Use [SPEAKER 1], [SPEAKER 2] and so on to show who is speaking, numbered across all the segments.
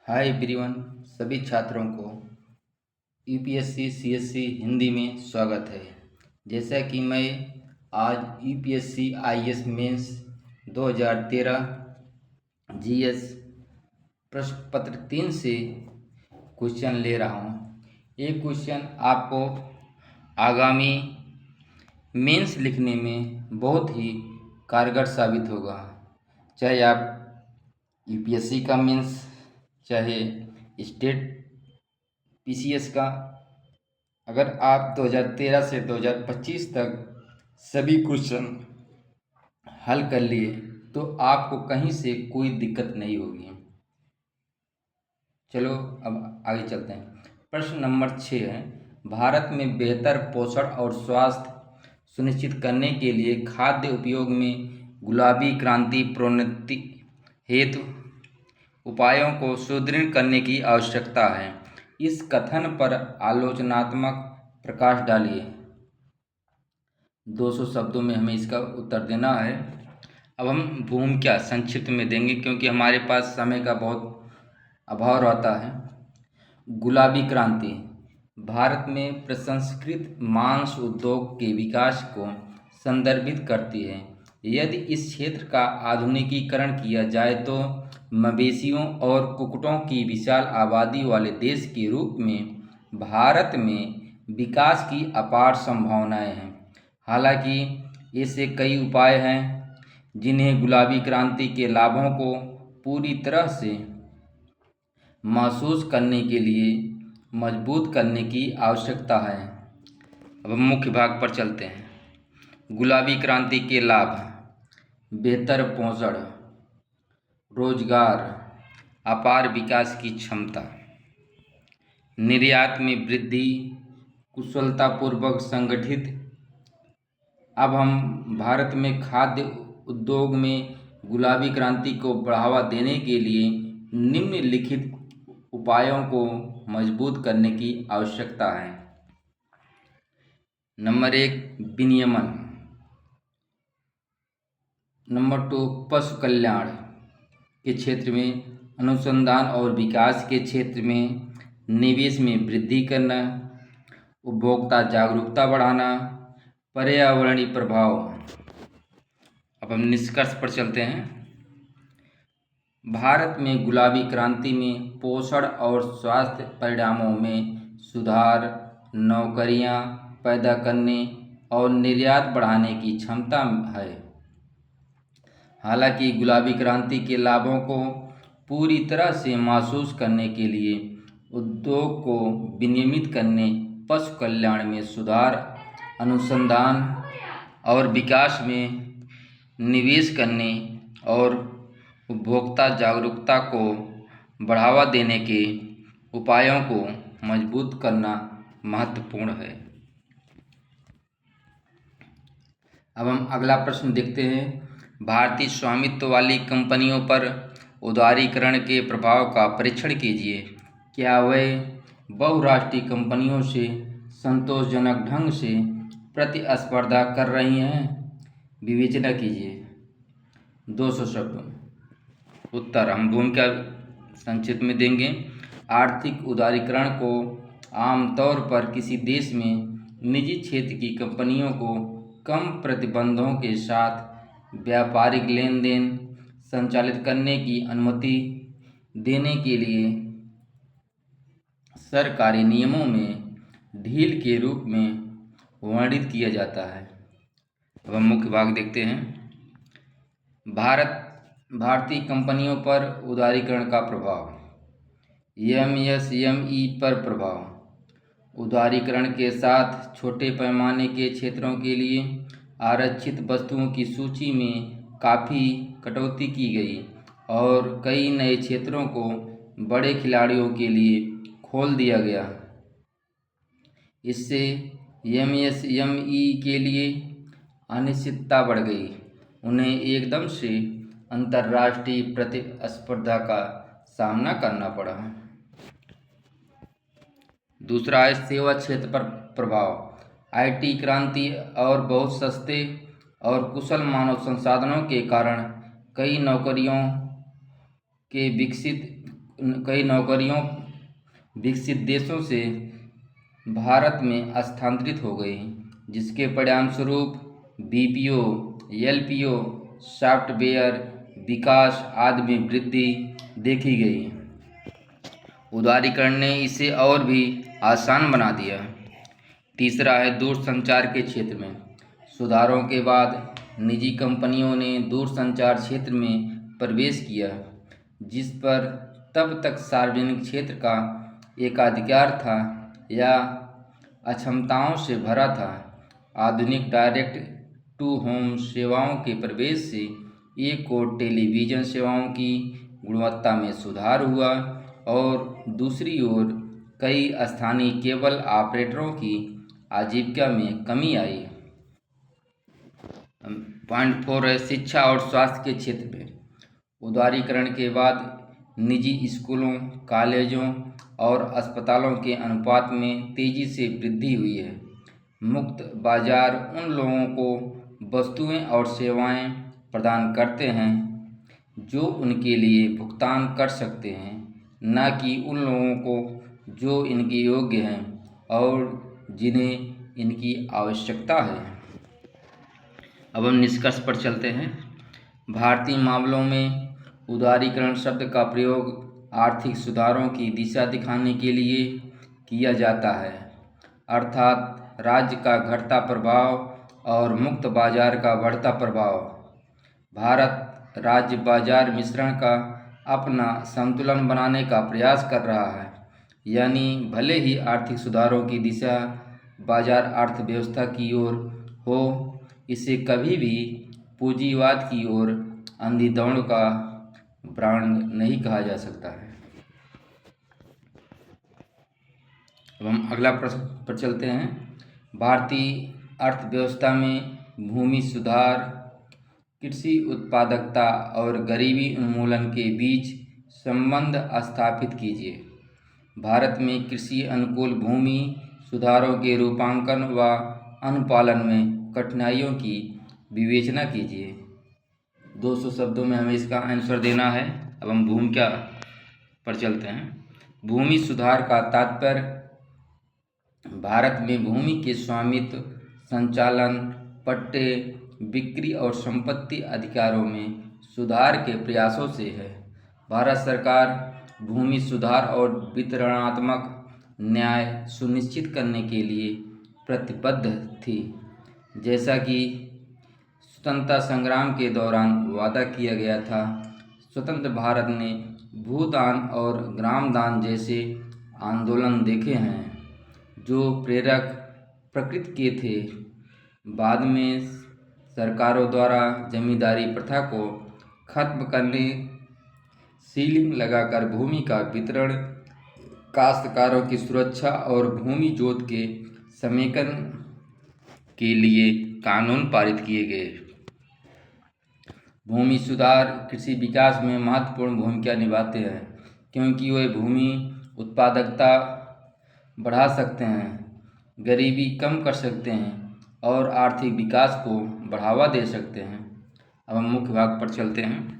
[SPEAKER 1] Hi everyone, सभी छात्रों को यूपीएससी सीएससी हिंदी में स्वागत है। जैसा कि मैं आज यूपीएससी आईएएस मेंस 2013 जीएस प्रश्न पत्र 3 से क्वेश्चन ले रहा हूँ। ये क्वेश्चन आपको आगामी मेंस लिखने में बहुत ही कारगर साबित होगा। चाहे आप यूपीएससी का मेंस, चाहे स्टेट पीसीएस का, अगर आप 2013 से 2025 तक सभी क्वेश्चन हल कर लिए तो आपको कहीं से कोई दिक्कत नहीं होगी। चलो अब आगे चलते हैं। प्रश्न नंबर 6 है, भारत में बेहतर पोषण और स्वास्थ्य सुनिश्चित करने के लिए खाद्य उपयोग में गुलाबी क्रांति प्रोन्नति हेतु उपायों को सुदृढ़ करने की आवश्यकता है। इस कथन पर आलोचनात्मक प्रकाश डालिए। 200 शब्दों में हमें इसका उत्तर देना है। अब हम भूमिका संक्षिप्त में देंगे क्योंकि हमारे पास समय का बहुत अभाव रहता है। गुलाबी क्रांति भारत में प्रसंस्कृत मांस उद्योग के विकास को संदर्भित करती है। यदि इस क्षेत्र का आधुनिकीकरण किया जाए तो मवेशियों और कुक्कुटों की विशाल आबादी वाले देश के रूप में भारत में विकास की अपार संभावनाएं हैं। हालांकि ऐसे कई उपाय हैं जिन्हें गुलाबी क्रांति के लाभों को पूरी तरह से महसूस करने के लिए मजबूत करने की आवश्यकता है। अब हम मुख्य भाग पर चलते हैं। गुलाबी क्रांति के लाभ: बेहतर पोषण, रोजगार, अपार विकास की क्षमता, निर्यात में वृद्धि, कुशलतापूर्वक संगठित। अब हम भारत में खाद्य उद्योग में गुलाबी क्रांति को बढ़ावा देने के लिए निम्नलिखित उपायों को मजबूत करने की आवश्यकता है। नंबर 1, विनियमन। नंबर 2, पशु कल्याण के क्षेत्र में अनुसंधान और विकास के क्षेत्र में निवेश में वृद्धि करना, उपभोक्ता जागरूकता बढ़ाना, पर्यावरणीय प्रभाव। अब हम निष्कर्ष पर चलते हैं। भारत में गुलाबी क्रांति में पोषण और स्वास्थ्य परिणामों में सुधार, नौकरियां पैदा करने और निर्यात बढ़ाने की क्षमता है। हालांकि गुलाबी क्रांति के लाभों को पूरी तरह से महसूस करने के लिए उद्योग को विनियमित करने, पशु कल्याण में सुधार, अनुसंधान और विकास में निवेश करने और उपभोक्ता जागरूकता को बढ़ावा देने के उपायों को मजबूत करना महत्वपूर्ण है। अब हम अगला प्रश्न देखते हैं। भारतीय स्वामित्व वाली कंपनियों पर उदारीकरण के प्रभाव का परीक्षण कीजिए। क्या वे बहुराष्ट्रीय कंपनियों से संतोषजनक ढंग से प्रतिस्पर्धा कर रही हैं? विवेचना कीजिए। 200 शब्द। उत्तर हम भूमिका संक्षिप्त में देंगे। आर्थिक उदारीकरण को आमतौर पर किसी देश में निजी क्षेत्र की कंपनियों को कम प्रतिबंधों के साथ व्यापारिक लेन देन संचालित करने की अनुमति देने के लिए सरकारी नियमों में ढील के रूप में वर्णित किया जाता है। अब हम मुख्य भाग देखते हैं। भारतीय कंपनियों पर उदारीकरण का प्रभाव। एमएसएमई पर प्रभाव। उदारीकरण के साथ छोटे पैमाने के क्षेत्रों के लिए आरक्षित वस्तुओं की सूची में काफ़ी कटौती की गई और कई नए क्षेत्रों को बड़े खिलाड़ियों के लिए खोल दिया गया। इससे एमएसएमई के लिए अनिश्चितता बढ़ गई। उन्हें एकदम से अंतर्राष्ट्रीय प्रतिस्पर्धा का सामना करना पड़ा। दूसरा है सेवा क्षेत्र पर प्रभाव। आईटी क्रांति और बहुत सस्ते और कुशल मानव संसाधनों के कारण कई नौकरियों के विकसित कई नौकरियों विकसित देशों से भारत में स्थानांतरित हो गई, जिसके परिणामस्वरूप बीपीओ, एलपीओ, सॉफ्टवेयर विकास आदि में वृद्धि देखी गई। उदारीकरण ने इसे और भी आसान बना दिया। तीसरा है दूरसंचार के क्षेत्र में सुधारों के बाद निजी कंपनियों ने दूरसंचार क्षेत्र में प्रवेश किया, जिस पर तब तक सार्वजनिक क्षेत्र का एकाधिकार था या अक्षमताओं से भरा था। आधुनिक डायरेक्ट टू होम सेवाओं के प्रवेश से एक और टेलीविज़न सेवाओं की गुणवत्ता में सुधार हुआ और दूसरी ओर कई स्थानीय केबल ऑपरेटरों की आजीविका में कमी आई। पॉइंट 4 है शिक्षा और स्वास्थ्य के क्षेत्र में उदारीकरण के बाद निजी स्कूलों, कॉलेजों और अस्पतालों के अनुपात में तेजी से वृद्धि हुई है। मुक्त बाजार उन लोगों को वस्तुएं और सेवाएं प्रदान करते हैं जो उनके लिए भुगतान कर सकते हैं, न कि उन लोगों को जो इनके योग्य हैं और जिन्हें इनकी आवश्यकता है। अब हम निष्कर्ष पर चलते हैं। भारतीय मामलों में उदारीकरण शब्द का प्रयोग आर्थिक सुधारों की दिशा दिखाने के लिए किया जाता है, अर्थात राज्य का घटता प्रभाव और मुक्त बाजार का बढ़ता प्रभाव। भारत राज्य बाजार मिश्रण का अपना संतुलन बनाने का प्रयास कर रहा है, यानी भले ही आर्थिक सुधारों की दिशा बाजार अर्थव्यवस्था की ओर हो, इसे कभी भी पूंजीवाद की ओर अंधी दौड़ का ब्रांड नहीं कहा जा सकता है। अब हम अगला प्रश्न पर चलते हैं। भारतीय अर्थव्यवस्था में भूमि सुधार, कृषि उत्पादकता और गरीबी उन्मूलन के बीच संबंध स्थापित कीजिए। भारत में कृषि अनुकूल भूमि सुधारों के रूपांकन व अनुपालन में कठिनाइयों की विवेचना कीजिए। 200 शब्दों में हमें इसका आंसर देना है। अब हम भूमिका पर चलते हैं। भूमि सुधार का तात्पर्य भारत में भूमि के स्वामित्व, संचालन, पट्टे, बिक्री और संपत्ति अधिकारों में सुधार के प्रयासों से है। भारत सरकार भूमि सुधार और वितरणात्मक न्याय सुनिश्चित करने के लिए प्रतिबद्ध थी, जैसा कि स्वतंत्रता संग्राम के दौरान वादा किया गया था। स्वतंत्र भारत ने भूदान और ग्रामदान जैसे आंदोलन देखे हैं जो प्रेरक प्रकृति के थे। बाद में सरकारों द्वारा जमींदारी प्रथा को खत्म करने, सीलिंग लगाकर भूमि का वितरण, काश्तकारों की सुरक्षा और भूमि जोत के समेकन के लिए कानून पारित किए गए। भूमि सुधार कृषि विकास में महत्वपूर्ण भूमिका निभाते हैं, क्योंकि वे भूमि उत्पादकता बढ़ा सकते हैं, गरीबी कम कर सकते हैं और आर्थिक विकास को बढ़ावा दे सकते हैं। अब हम मुख्य भाग पर चलते हैं।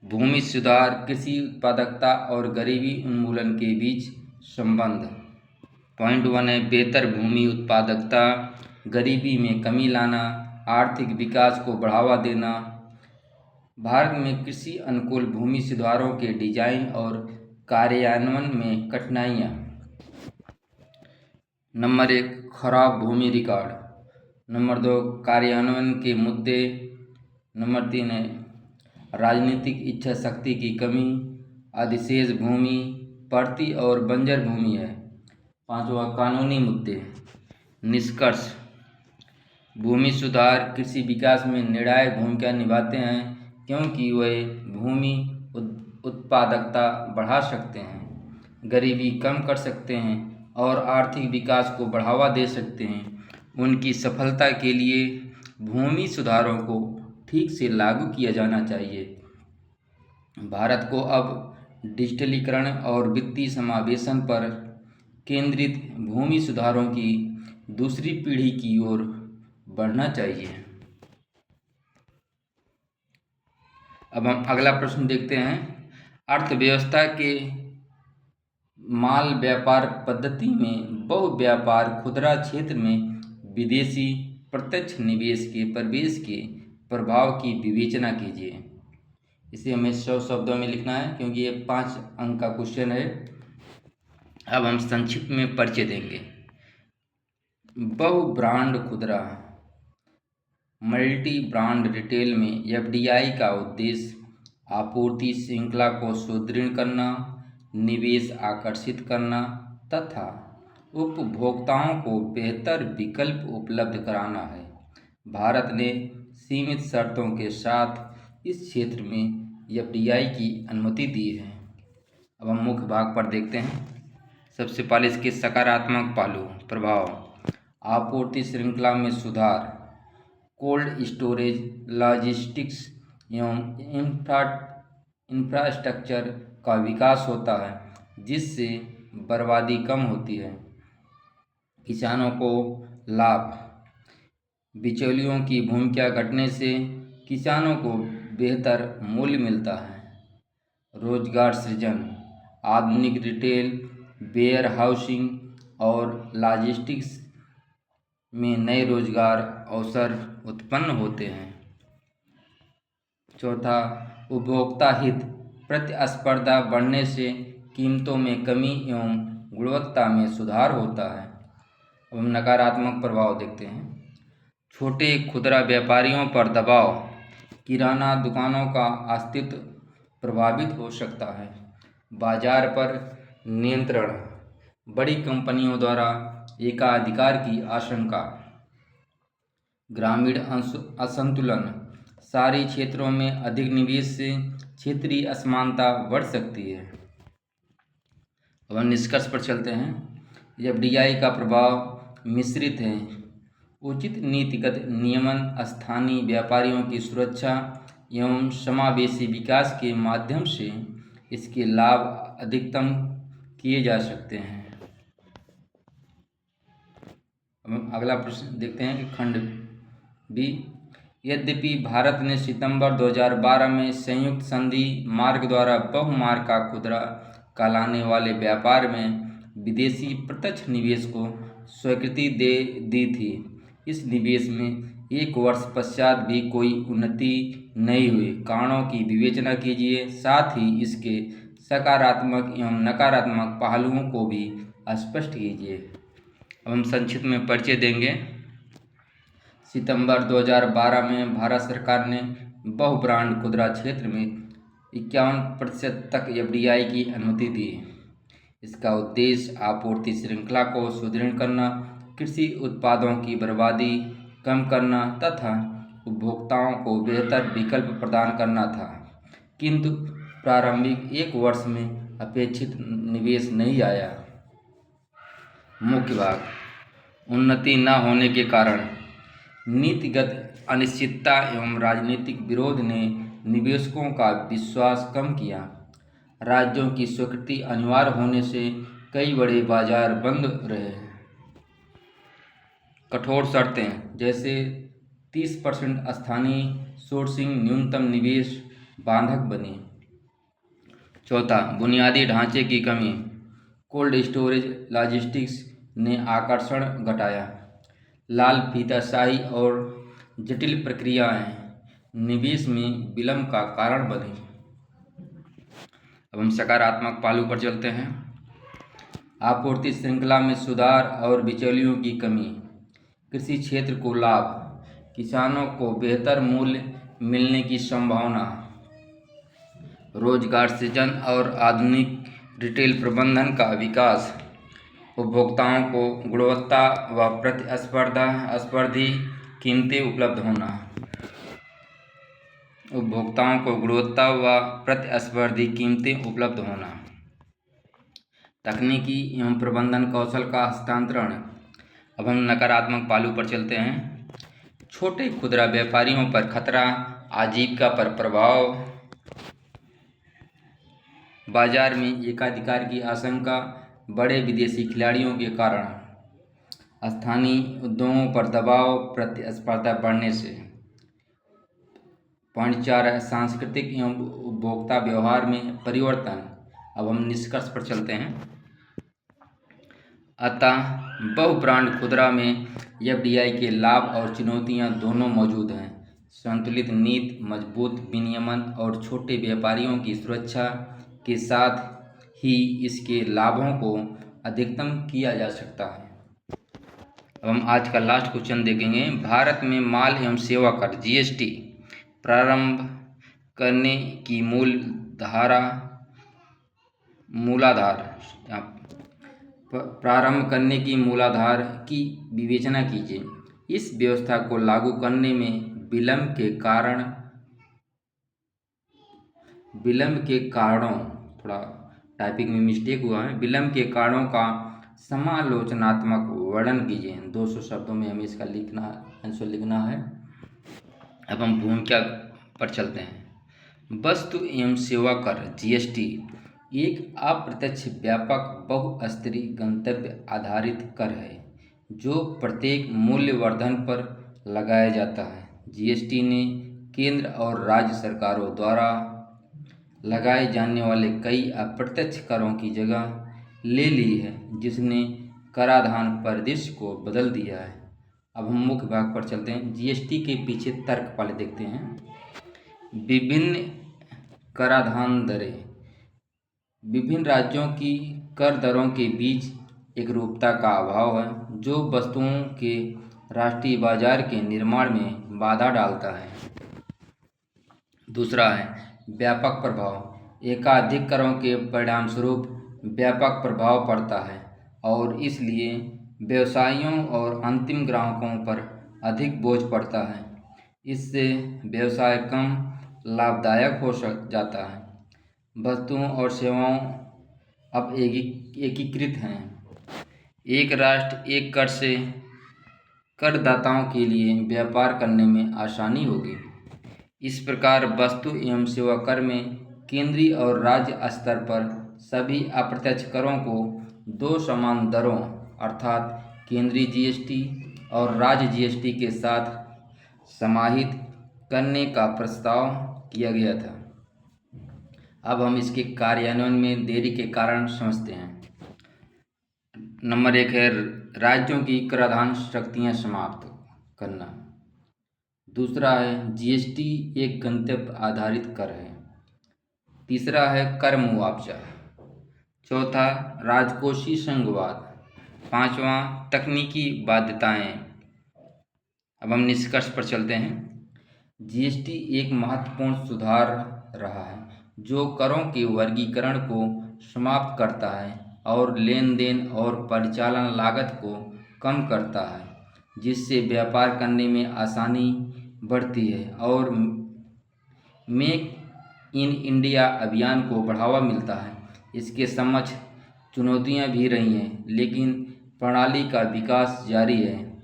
[SPEAKER 1] भूमि सुधार, कृषि उत्पादकता और गरीबी उन्मूलन के बीच संबंध। पॉइंट 1 है बेहतर भूमि उत्पादकता, गरीबी में कमी लाना, आर्थिक विकास को बढ़ावा देना। भारत में कृषि अनुकूल भूमि सुधारों के डिजाइन और कार्यान्वयन में कठिनाइयाँ। नंबर 1 खराब भूमि रिकॉर्ड। नंबर 2 कार्यान्वयन के मुद्दे। नंबर 3 है राजनीतिक इच्छा शक्ति की कमी, अधिशेष भूमि, पड़ती और बंजर भूमि है। 5वां कानूनी मुद्दे। निष्कर्ष, भूमि सुधार कृषि विकास में निर्णायक भूमिका निभाते हैं, क्योंकि वे भूमि उत्पादकता बढ़ा सकते हैं, गरीबी कम कर सकते हैं और आर्थिक विकास को बढ़ावा दे सकते हैं। उनकी सफलता के लिए भूमि सुधारों को ठीक से लागू किया जाना चाहिए। भारत को अब डिजिटलीकरण और वित्तीय समावेशन पर केंद्रित भूमि सुधारों की दूसरी पीढ़ी की ओर बढ़ना चाहिए। अब हम अगला प्रश्न देखते हैं। अर्थव्यवस्था के माल व्यापार पद्धति में बहु व्यापार खुदरा क्षेत्र में विदेशी प्रत्यक्ष निवेश के प्रवेश के प्रभाव की विवेचना कीजिए। इसे हमें 100 शब्दों में लिखना है क्योंकि ये 5 अंक का क्वेश्चन है। अब हम संक्षिप्त में परिचय देंगे। बहु ब्रांड खुदरा मल्टी ब्रांड रिटेल में एफडीआई का उद्देश्य आपूर्ति श्रृंखला को सुदृढ़ करना, निवेश आकर्षित करना तथा उपभोक्ताओं को बेहतर विकल्प उपलब्ध कराना है। भारत ने सीमित शर्तों के साथ इस क्षेत्र में एफडीआई की अनुमति दी है। अब हम मुख्य भाग पर देखते हैं। सबसे पहले इसके सकारात्मक पहलू प्रभाव: आपूर्ति श्रृंखला में सुधार, कोल्ड स्टोरेज, लॉजिस्टिक्स एवं इंफ्रास्ट्रक्चर का विकास होता है जिससे बर्बादी कम होती है। किसानों को लाभ: बिचौलियों की भूमिका घटने से किसानों को बेहतर मूल्य मिलता है। रोजगार सृजन: आधुनिक रिटेल, वेयर हाउसिंग और लॉजिस्टिक्स में नए रोजगार अवसर उत्पन्न होते हैं। चौथा, उपभोक्ता हित: प्रतिस्पर्धा बढ़ने से कीमतों में कमी एवं गुणवत्ता में सुधार होता है। अब हम नकारात्मक प्रभाव देखते हैं। छोटे खुदरा व्यापारियों पर दबाव: किराना दुकानों का अस्तित्व प्रभावित हो सकता है। बाजार पर नियंत्रण: बड़ी कंपनियों द्वारा एकाधिकार की आशंका। ग्रामीण असंतुलन: शहरी क्षेत्रों में अधिक निवेश से क्षेत्रीय असमानता बढ़ सकती है। अब हम निष्कर्ष पर चलते हैं। एफडीआई का प्रभाव मिश्रित है। उचित नीतिगत नियमन, स्थानीय व्यापारियों की सुरक्षा एवं समावेशी विकास के माध्यम से इसके लाभ अधिकतम किए जा सकते हैं। अब हम अगला प्रश्न देखते हैं कि खंड बी। यद्यपि भारत ने सितंबर 2012 में संयुक्त संधि मार्ग द्वारा बहुमार्ग का खुदरा कहलाने वाले व्यापार में विदेशी प्रत्यक्ष निवेश को स्वीकृति दे दी थी, इस निवेश में 1 वर्ष पश्चात भी कोई उन्नति नहीं हुई। कारणों की विवेचना कीजिए, साथ ही इसके सकारात्मक एवं नकारात्मक पहलुओं को भी स्पष्ट कीजिए। अब हम संक्षिप्त में परिचय देंगे। सितंबर 2012 में भारत सरकार ने बहु ब्रांड खुदरा क्षेत्र में 51% तक एफडीआई की अनुमति दी। इसका उद्देश्य आपूर्ति श्रृंखला को सुदृढ़ करना, कृषि उत्पादों की बर्बादी कम करना तथा उपभोक्ताओं को बेहतर विकल्प प्रदान करना था। किंतु प्रारंभिक 1 वर्ष में अपेक्षित निवेश नहीं आया। मुख्य भाग: उन्नति न होने के कारण नीतिगत अनिश्चितता एवं राजनीतिक विरोध ने निवेशकों का विश्वास कम किया। राज्यों की स्वीकृति अनिवार्य होने से कई बड़े बाजार बंद रहे। कठोर शर्तें जैसे 30% स्थानीय सोर्सिंग न्यूनतम निवेश बाधक बनी। चौथा, बुनियादी ढांचे की कमी, कोल्ड स्टोरेज लॉजिस्टिक्स ने आकर्षण घटाया। लाल फीताशाही और जटिल प्रक्रियाएं निवेश में विलंब का कारण बनी। अब हम सकारात्मक पहलू पर चलते हैं। आपूर्ति श्रृंखला में सुधार और बिचौलियों की कमी, कृषि क्षेत्र को लाभ, किसानों को बेहतर मूल्य मिलने की संभावना, रोजगार सृजन और आधुनिक रिटेल प्रबंधन का विकास, उपभोक्ताओं को गुणवत्ता व प्रतिस्पर्धी कीमतें उपलब्ध होना। उपभोक्ताओं को गुणवत्ता व प्रतिस्पर्धी कीमतें उपलब्ध होना। तकनीकी एवं प्रबंधन कौशल का हस्तांतरण। अब हम नकारात्मक पहलू पर चलते हैं। छोटे खुदरा व्यापारियों पर खतरा, आजीविका पर प्रभाव, बाजार में एकाधिकार की आशंका, बड़े विदेशी खिलाड़ियों के कारण, स्थानीय उद्योगों पर दबाव, प्रतिस्पर्धा बढ़ने से। 4 सांस्कृतिक एवं उपभोक्ता व्यवहार में परिवर्तन। अब हम निष्कर्ष पर चलते हैं। अतः बहु ब्रांड खुदरा में एफडीआई के लाभ और चुनौतियां दोनों मौजूद हैं। संतुलित नीति, मजबूत विनियमन और छोटे व्यापारियों की सुरक्षा के साथ ही इसके लाभों को अधिकतम किया जा सकता है। अब हम आज का लास्ट क्वेश्चन देखेंगे। भारत में माल एवं सेवा कर जीएसटी प्रारंभ करने की मूलाधार की विवेचना कीजिए। इस व्यवस्था को लागू करने में विलंब के कारणों थोड़ा टाइपिंग में मिस्टेक हुआ है। विलंब के कारणों का समालोचनात्मक वर्णन कीजिए। 200 शब्दों में हमें इसका आंसर लिखना है। अब हम भूमिका पर चलते हैं। वस्तु एवं सेवा कर जीएसटी एक अप्रत्यक्ष, व्यापक, बहुस्तरीय, गंतव्य आधारित कर है जो प्रत्येक मूल्यवर्धन पर लगाया जाता है। जीएसटी ने केंद्र और राज्य सरकारों द्वारा लगाए जाने वाले कई अप्रत्यक्ष करों की जगह ले ली है, जिसने कराधान परिदृश्य को बदल दिया है। अब हम मुख्य भाग पर चलते हैं। जीएसटी के पीछे तर्क पहले देखते हैं। विभिन्न कराधान दरें। विभिन्न राज्यों की कर दरों के बीच एकरूपता का अभाव है, जो वस्तुओं के राष्ट्रीय बाजार के निर्माण में बाधा डालता है। दूसरा है व्यापक प्रभाव। एकाधिक करों के परिणामस्वरूप व्यापक प्रभाव पड़ता है और इसलिए व्यवसायियों और अंतिम ग्राहकों पर अधिक बोझ पड़ता है। इससे व्यवसाय कम लाभदायक हो जाता है। वस्तुओं और सेवाओं अब एकीकृत हैं। एक राष्ट्र एक कर से करदाताओं के लिए व्यापार करने में आसानी होगी। इस प्रकार वस्तु एवं सेवा कर में केंद्रीय और राज्य स्तर पर सभी अप्रत्यक्ष करों को दो समान दरों अर्थात केंद्रीय जीएसटी और राज्य जीएसटी के साथ समाहित करने का प्रस्ताव किया गया था। अब हम इसके कार्यान्वयन में देरी के कारण समझते हैं। नंबर 1 है राज्यों की कराधान शक्तियाँ समाप्त करना। दूसरा है जीएसटी एक गंतव्य आधारित कर है। तीसरा है कर मुआवजा। चौथा राजकोषीय संघवाद। पांचवा तकनीकी बाध्यताएं। अब हम निष्कर्ष पर चलते हैं। जीएसटी एक महत्वपूर्ण सुधार रहा है जो करों के वर्गीकरण को समाप्त करता है और लेन देन और परिचालन लागत को कम करता है, जिससे व्यापार करने में आसानी बढ़ती है और मेक इन इंडिया अभियान को बढ़ावा मिलता है। इसके समक्ष चुनौतियां भी रही हैं, लेकिन प्रणाली का विकास जारी है।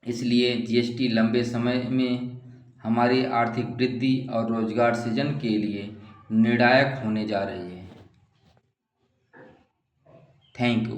[SPEAKER 1] इसलिए जीएसटी लंबे समय में हमारी आर्थिक वृद्धि और रोजगार सृजन के लिए निर्णायक होने जा रही है। Thank you.